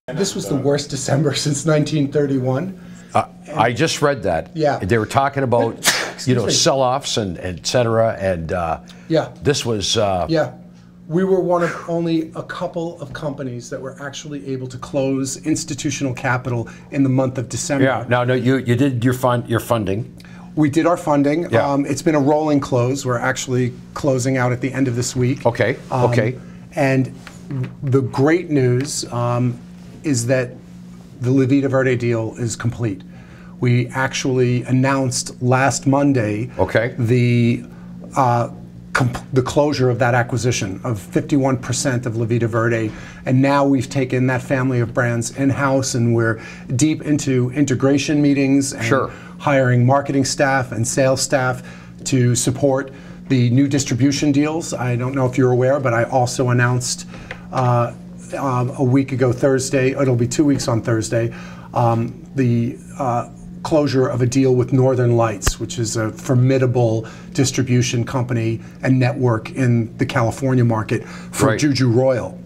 This was the worst December since 1931. I just read that. Yeah. They were talking about, sell-offs and et cetera, and yeah. This was... yeah. We were one of only a couple of companies that were actually able to close institutional capital in the month of December. Yeah. No, you did your funding. We did our funding. Yeah. It's been a rolling close. We're actually closing out at the end of this week. Okay. Okay. And the great news is that the La Vida Verde deal is complete. We actually announced last Monday the closure of that acquisition of 51% of La Vida Verde, and now we've taken that family of brands in-house, and we're deep into integration meetings and hiring marketing staff and sales staff to support the new distribution deals. I don't know if you're aware, but I also announced a week ago Thursday, it'll be 2 weeks on Thursday, the closure of a deal with Northern Lights, which is a formidable distribution company and network in the California market for JuJu Royal.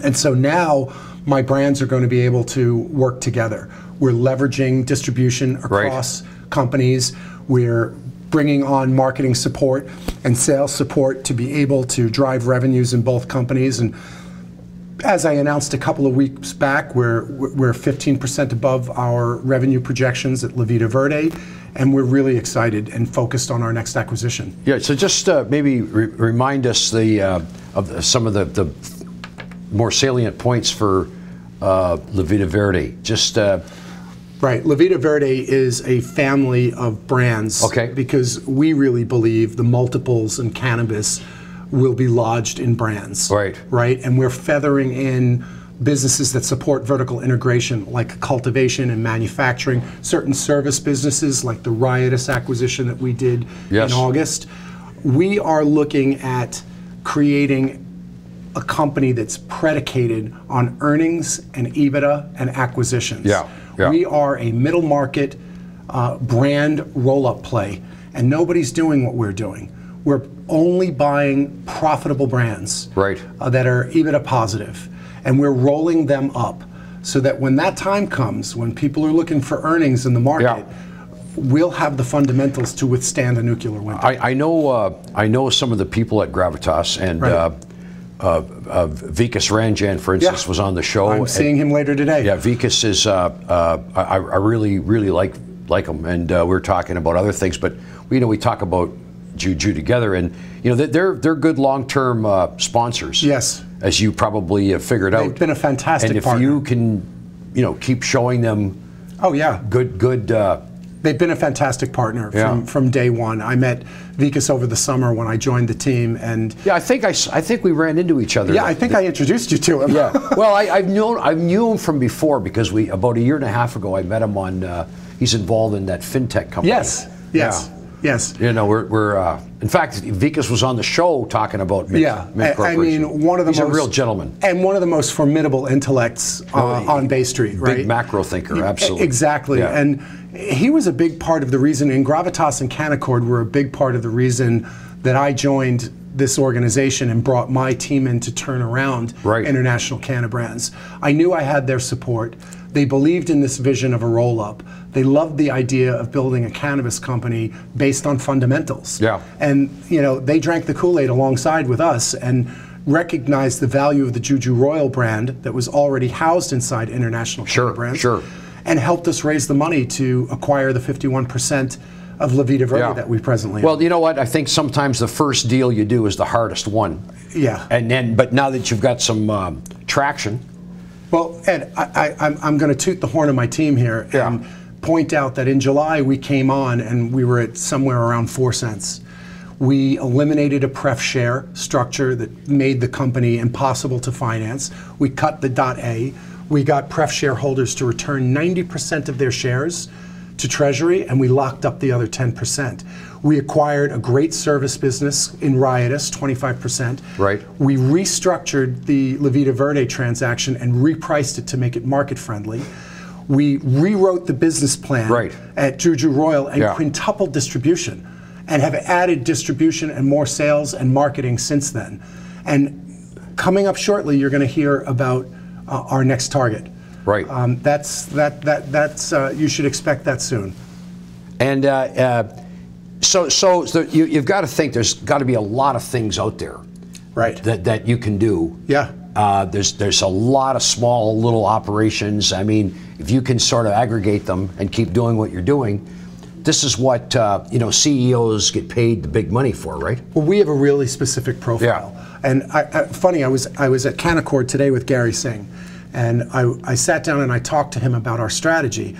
And so now my brands are going to be able to work together. We're leveraging distribution across companies. We're bringing on marketing support and sales support to be able to drive revenues in both companies. And as I announced a couple of weeks back, we're 15% above our revenue projections at La Vida Verde, and we're really excited and focused on our next acquisition. Yeah, so just maybe remind us of some of the more salient points for La Vida Verde. Just right, La Vida Verde is a family of brands. Because we really believe the multiples in cannabis will be lodged in brands. Right, and we're feathering in businesses that support vertical integration, like cultivation and manufacturing, certain service businesses like the Riotous acquisition that we did in August. We are looking at creating a company that's predicated on earnings and EBITDA and acquisitions. We are a middle market brand roll-up play, and nobody's doing what we're doing. We're only buying profitable brands that are EBITDA positive, and we're rolling them up so that when that time comes, when people are looking for earnings in the market, we'll have the fundamentals to withstand a nuclear winter. I know some of the people at Gravitas, and Vikas Ranjan, for instance, was on the show. I'm seeing him later today. Yeah, Vikas is, I really like him, and we're talking about other things, but we talk about JuJu together, and they're good long-term sponsors. Yes, as you probably have figured out. They've been a fantastic partner. And if you can, keep showing them. Good. They've been a fantastic partner from day one. I met Vikas over the summer when I joined the team, and I think we ran into each other. Yeah, I think I introduced you to him. Yeah. Well, I knew him from before, because about a year and a half ago I met him on. He's involved in that fintech company. Yes. Yes. We're in fact, Vikas was on the show talking about Mint Corporation. I mean, he's a real gentleman. And one of the most formidable intellects on Bay Street, right? Big macro thinker, absolutely. Exactly. Yeah. And he was a big part of the reason, and Gravitas and Canaccord were a big part of the reason that I joined this organization and brought my team in to turn around International Cannabrands. I knew I had their support. They believed in this vision of a roll-up. They loved the idea of building a cannabis company based on fundamentals. Yeah. And they drank the Kool-Aid alongside with us and recognized the value of the JuJu Royal brand that was already housed inside International Cannabrands. And helped us raise the money to acquire the 51% of La Vida Verde that we presently own. Well, you know what? I think sometimes the first deal you do is the hardest one. Yeah. But now that you've got some traction. Well, Ed, I'm going to toot the horn of my team here and point out that in July we came on and we were at somewhere around 4 cents. We eliminated a pref share structure that made the company impossible to finance. We cut the .A. We got pref shareholders to return 90% of their shares to Treasury, and we locked up the other 10%. We acquired a great service business in Riotous, 25%. We restructured the La Vida Verde transaction and repriced it to make it market friendly. We rewrote the business plan at JuJu Royal and quintupled distribution, and have added distribution and more sales and marketing since then. And coming up shortly, you're going to hear about our next target. Right. That's you should expect that soon. And so you've got to think there's got to be a lot of things out there, right? That you can do. Yeah. There's a lot of small little operations. I mean, if you can sort of aggregate them and keep doing what you're doing, this is what CEOs get paid the big money for, right? Well, we have a really specific profile. Yeah. And funny, I was at Canaccord today with Gary Singh, and I sat down and I talked to him about our strategy.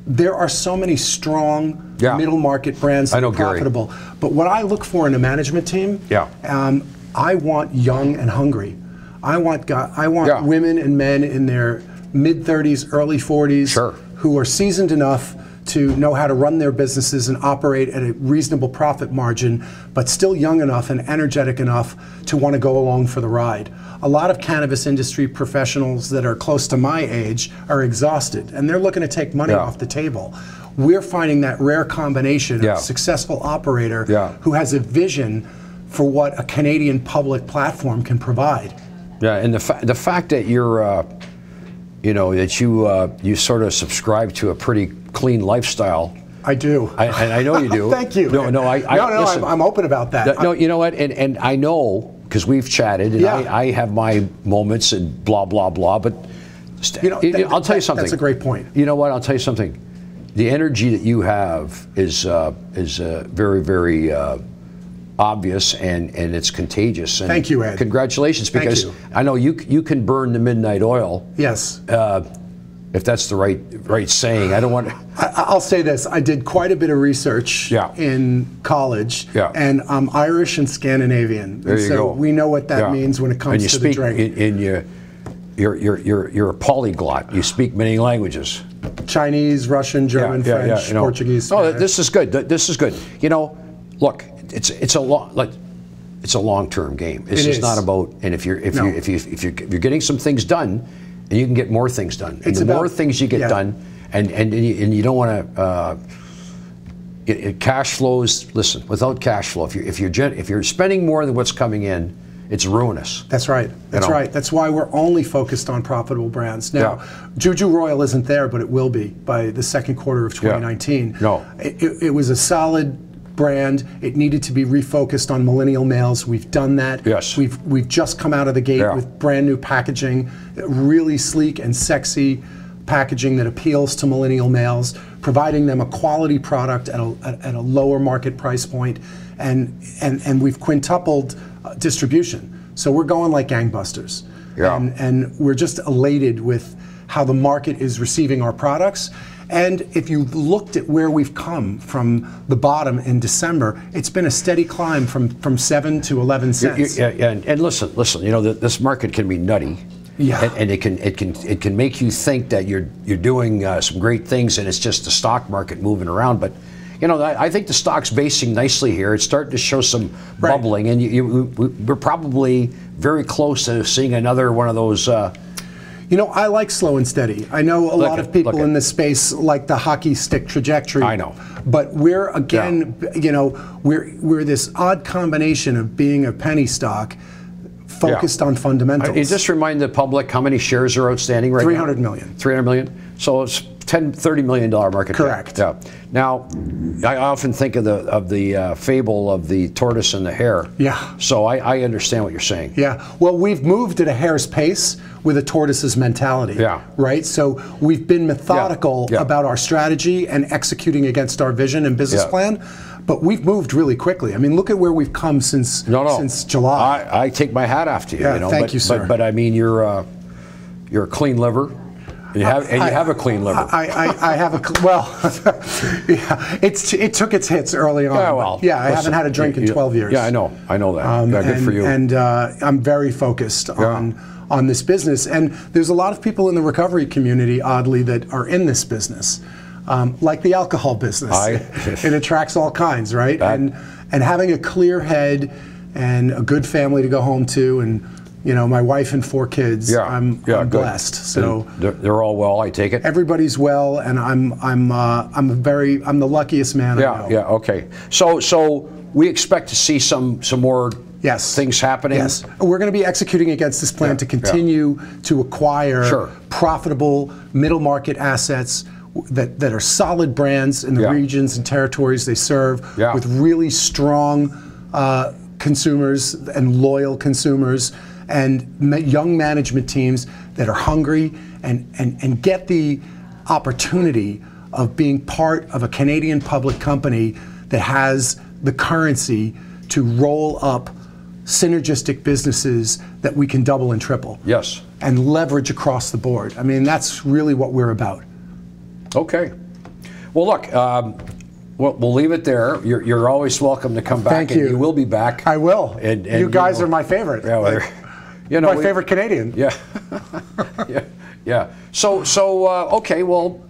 There are so many strong middle market brands that are profitable. But what I look for in a management team, I want young and hungry. I want women and men in their mid-30s, early 40s who are seasoned enough to know how to run their businesses and operate at a reasonable profit margin, but still young enough and energetic enough to want to go along for the ride. A lot of cannabis industry professionals that are close to my age are exhausted, and they're looking to take money off the table. We're finding that rare combination of a successful operator who has a vision for what a Canadian public platform can provide. Yeah, and the fact that you're, you sort of subscribe to a pretty clean lifestyle. I do. I know you do. Thank you. No, listen, I'm open about that. No, you know what? And I know, because we've chatted, and I have my moments and blah, blah, blah, but I'll tell you something. That's a great point. You know what? I'll tell you something. The energy that you have is very, very obvious, and it's contagious. And thank you, Ed. Congratulations, because I know you can burn the midnight oil. Yes. If that's the right saying. I don't want to... I'll say this. I did quite a bit of research in college, and I'm Irish and Scandinavian. There you go. We know what that means when it comes to the drink. And you're a polyglot. You speak many languages. Chinese, Russian, German, French, Portuguese. Oh, this is good. This is good. Look, it's a long-term game. It's just not about. And if you're getting some things done, and you can get more things done. And the more things you get done, and you don't want to. Cash flows. Listen, without cash flow, if you're spending more than what's coming in, it's ruinous. That's right. That's right. That's why we're only focused on profitable brands. Now, JuJu Royal isn't there, but it will be by the second quarter of 2019. No, it was a solid brand. It needed to be refocused on millennial males. We've done that. Yes. We've just come out of the gate with brand new packaging, really sleek and sexy packaging that appeals to millennial males, providing them a quality product at a lower market price point, and we've quintupled distribution. So we're going like gangbusters. And we're just elated with how the market is receiving our products. And if you looked at where we've come from the bottom in December, it's been a steady climb from 7 to 11 cents. And listen. This market can be nutty. Yeah. And it can make you think that you're doing some great things, and it's just the stock market moving around. But I think the stock's basing nicely here. It's starting to show some bubbling, and we're probably very close to seeing another one of those. I like slow and steady. I know a lot of people in this space like the hockey stick trajectory. I know. But we're, again, we're this odd combination of being a penny stock focused on fundamentals. You just remind the public how many shares are outstanding right now? 300 million. 300 million? So it's $30 million market cap. Correct. Yeah. Now, I often think of the fable of the tortoise and the hare. Yeah. So I understand what you're saying. Yeah. Well, we've moved at a hare's pace with a tortoise's mentality. Yeah. Right? So we've been methodical about our strategy and executing against our vision and business plan. But we've moved really quickly. I mean, look at where we've come since July. I take my hat off to you. Yeah, thank you, sir. But I mean, you're a clean liver. You have a clean liver. I have a it took its hits early on. Yeah, well, I haven't had a drink in 12 years. Yeah, I know that. Good for you. And I'm very focused on this business. And there's a lot of people in the recovery community, oddly, that are in this business, like the alcohol business. It attracts all kinds, right? And having a clear head and a good family to go home to, and my wife and 4 kids. I'm blessed. So they're all well, I take it. Everybody's well, and I'm the luckiest man I know. Yeah. Okay. So we expect to see some more Yes. things happening? Yes. We're going to be executing against this plan to continue to acquire profitable middle market assets that are solid brands in the regions and territories they serve, with really strong consumers and loyal consumers, and young management teams that are hungry and get the opportunity of being part of a Canadian public company that has the currency to roll up synergistic businesses that we can double and triple. Yes. And leverage across the board. I mean, that's really what we're about. Okay. Well, look, we'll leave it there. You're always welcome to come back. Thank you. And you will be back. I will. And you guys are my favorite. Yeah, well, my favorite Canadian. Yeah. Yeah. So okay, well,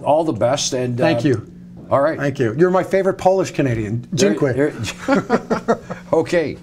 all the best. And thank you. All right. Thank you. You're my favorite Polish Canadian. Dziękuję. Okay.